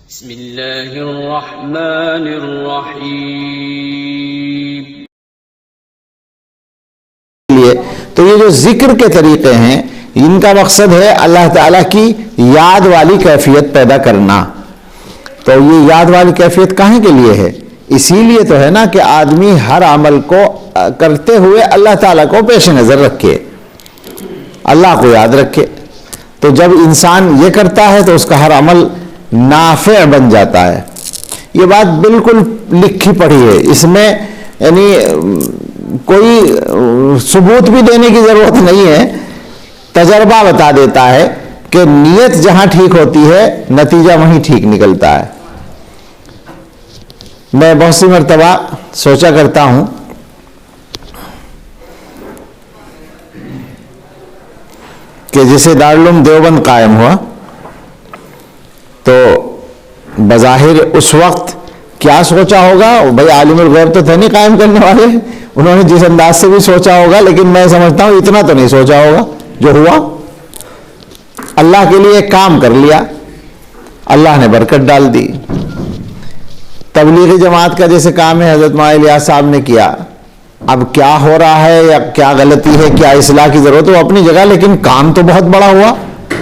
بسم اللہ الرحمن الرحیم۔ تو یہ جو ذکر کے طریقے ہیں ان کا مقصد ہے اللہ تعالیٰ کی یاد والی کیفیت پیدا کرنا۔ تو یہ یاد والی کیفیت کہاں کے لیے ہے؟ اسی لیے تو ہے نا کہ آدمی ہر عمل کو کرتے ہوئے اللہ تعالیٰ کو پیش نظر رکھے، اللہ کو یاد رکھے۔ تو جب انسان یہ کرتا ہے تو اس کا ہر عمل نافع بن جاتا ہے۔ یہ بات بالکل لکھی پڑھی ہے، اس میں یعنی کوئی ثبوت بھی دینے کی ضرورت نہیں ہے، تجربہ بتا دیتا ہے کہ نیت جہاں ٹھیک ہوتی ہے نتیجہ وہیں ٹھیک نکلتا ہے۔ میں بہت سی مرتبہ سوچا کرتا ہوں کہ جیسے دارالعلوم دیوبند قائم ہوا تو بظاہر اس وقت کیا سوچا ہوگا؟ بھائی عالم الغیب تو تھے نہیں قائم کرنے والے، انہوں نے جس انداز سے بھی سوچا ہوگا، لیکن میں سمجھتا ہوں اتنا تو نہیں سوچا ہوگا جو ہوا۔ اللہ کے لیے کام کر لیا، اللہ نے برکت ڈال دی۔ تبلیغی جماعت کا جیسے کام ہے حضرت مولانا الیاس صاحب نے کیا، اب کیا ہو رہا ہے یا کیا غلطی ہے، کیا اصلاح کی ضرورت ہے وہ اپنی جگہ، لیکن کام تو بہت بڑا ہوا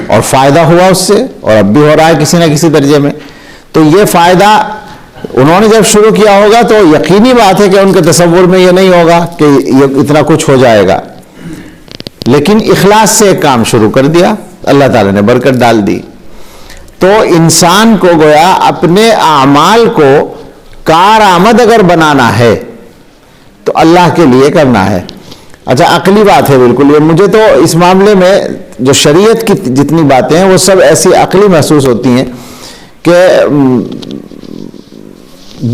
اور فائدہ ہوا اس سے، اور اب بھی ہو رہا ہے کسی نہ کسی درجے میں۔ تو یہ فائدہ انہوں نے جب شروع کیا ہوگا تو یقینی بات ہے کہ ان کے تصور میں یہ نہیں ہوگا کہ یہ اتنا کچھ ہو جائے گا، لیکن اخلاص سے ایک کام شروع کر دیا، اللہ تعالیٰ نے برکت ڈال دی۔ تو انسان کو گویا اپنے اعمال کو کارآمد اگر بنانا ہے تو اللہ کے لیے کرنا ہے۔ اچھا عقلی بات ہے بالکل، یہ مجھے تو اس معاملے میں جو شریعت کی جتنی باتیں ہیں وہ سب ایسی عقلی محسوس ہوتی ہیں کہ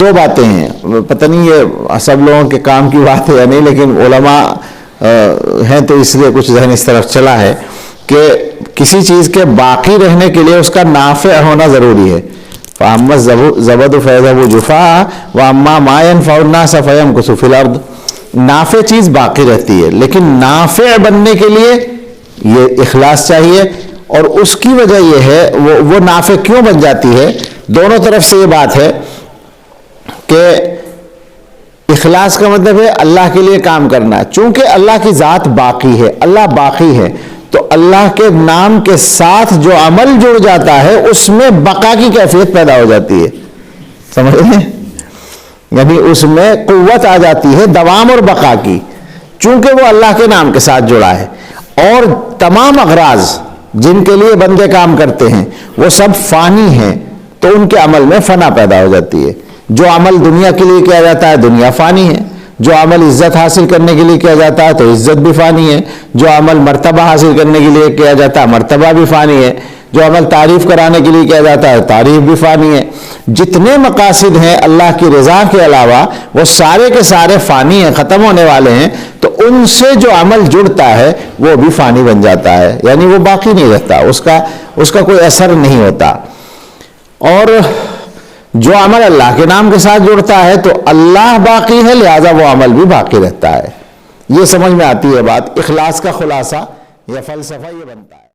دو باتیں ہیں، پتہ نہیں یہ سب لوگوں کے کام کی بات ہے یا نہیں، لیکن علماء ہیں تو اس لیے کچھ ذہن اس طرف چلا ہے کہ کسی چیز کے باقی رہنے کے لیے اس کا نافع ہونا ضروری ہے۔ فَأَمَّا الزَّبَدُ فَيَذْهَبُ جُفَاءً وَأَمَّا مَا يَنْفَعُ النَّاسَ فَيَمْكُثُ فِي الْأَرْضِ۔ نافع چیز باقی رہتی ہے، لیکن نافع بننے کے لیے یہ اخلاص چاہیے، اور اس کی وجہ یہ ہے وہ نافع کیوں بن جاتی ہے؟ دونوں طرف سے یہ بات ہے کہ اخلاص کا مطلب ہے اللہ کے لیے کام کرنا، چونکہ اللہ کی ذات باقی ہے، اللہ باقی ہے، تو اللہ کے نام کے ساتھ جو عمل جڑ جاتا ہے اس میں بقا کی کیفیت پیدا ہو جاتی ہے، سمجھ رہے ہیں؟ یعنی اس میں قوت آ جاتی ہے دوام اور بقا کی، چونکہ وہ اللہ کے نام کے ساتھ جڑا ہے۔ اور تمام اغراض جن کے لیے بندے کام کرتے ہیں وہ سب فانی ہیں، تو ان کے عمل میں فنا پیدا ہو جاتی ہے۔ جو عمل دنیا کے لیے کیا جاتا ہے دنیا فانی ہے، جو عمل عزت حاصل کرنے کے لیے کیا جاتا ہے تو عزت بھی فانی ہے، جو عمل مرتبہ حاصل کرنے کے لیے کیا جاتا ہے مرتبہ بھی فانی ہے، جو عمل تعریف کرانے کے لیے کیا جاتا ہے تعریف بھی فانی ہے۔ جتنے مقاصد ہیں اللہ کی رضا کے علاوہ وہ سارے کے سارے فانی ہیں، ختم ہونے والے ہیں، تو ان سے جو عمل جڑتا ہے وہ بھی فانی بن جاتا ہے، یعنی وہ باقی نہیں رہتا، اس کا کوئی اثر نہیں ہوتا۔ اور جو عمل اللہ کے نام کے ساتھ جڑتا ہے تو اللہ باقی ہے، لہذا وہ عمل بھی باقی رہتا ہے۔ یہ سمجھ میں آتی ہے بات، اخلاص کا خلاصہ یا فلسفہ یہ بنتا ہے۔